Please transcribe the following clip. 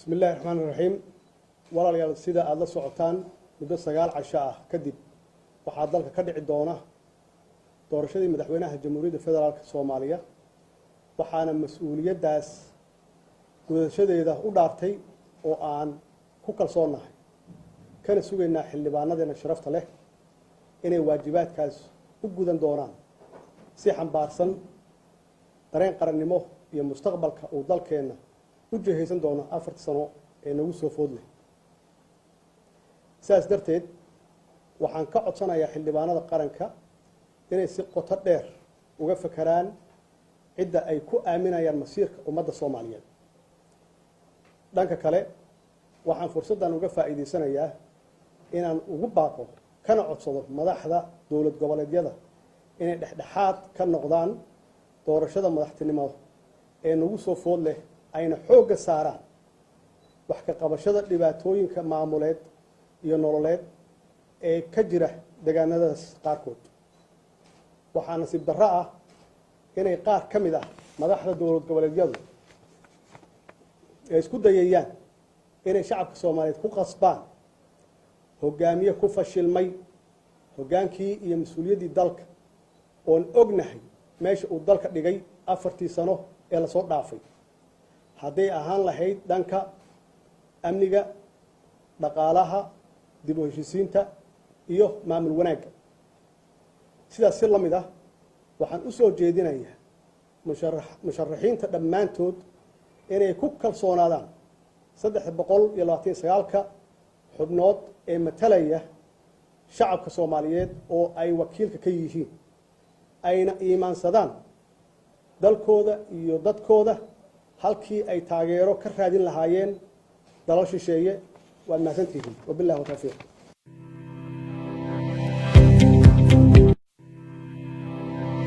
بسم الله الرحمن الرحيم walaalayaal sida aad la socotaan muddo 9 casho ah kadib waxaa dalka ka dhici doona doorashadii madaxweynaha Jamhuuriyadda Federaalka Soomaaliya waxaana mas'uuliyadaas gudashadeeda u dhaartay oo aan ku kalsoonahay kana sugaynaa xildhibaanadeena sharafta leh inay waajibaadkaas u gudan doonaan si xambaarsan dareen qarannimo iyo mustaqbalka uu dalkeena u jihaysan doono 4 sano ee nagu soo food leh sidaas darteed waxaan ka codsanayaa xildhibaanada qaranka inay si qoto dheer uga fakaraan cidda ay ku aaminayaan masiirka ummadda Soomaaliyeed dhanka kale waxaan fursadan uga faa'iideysanayaa inaan ugu baaqo kana codsado madaxda dawlad goboleedyada inay dhexdhexaad ka noqdaan doorashada madaxtinimo ee nagu soo food leh ayna xoogga saaraan wax ka qabashada dhibaatooyinka maamuleed iyo nololeed ee ka jira deegaanadaas qaarkood waxaa nasiib darro ah inay qaar ka mid ah madaxda dawlad goboleedyadu ay isku dayayaan inay shacabka Soomaaliyeed ku qasbaan hogaamiye ku fashilmay hogaankii iyo mas'uuliyaddii dalka oon ognahay meesha uu dalka dhigay 4 sano ee la soo dhaafay hadday ahaan lahayd dhanka amniga dhaqaalaha dib u heshiisiinta iyo maamul wanaagga sidaas si lamid ah waxaan u soo jeedinayaa musharaxiinta dhammaantood inay ku kalsoonaadaan 329ka xubnood ee matalaya shacabka Soomaaliyeed oo ay wakiilka ka yihiin ayna iimaansadaan dalkooda iyo dadkooda halkii ay taageero ka raadin lahaayeen dalal shisheeye waa mahadsantihiin wabillahi tawfiiq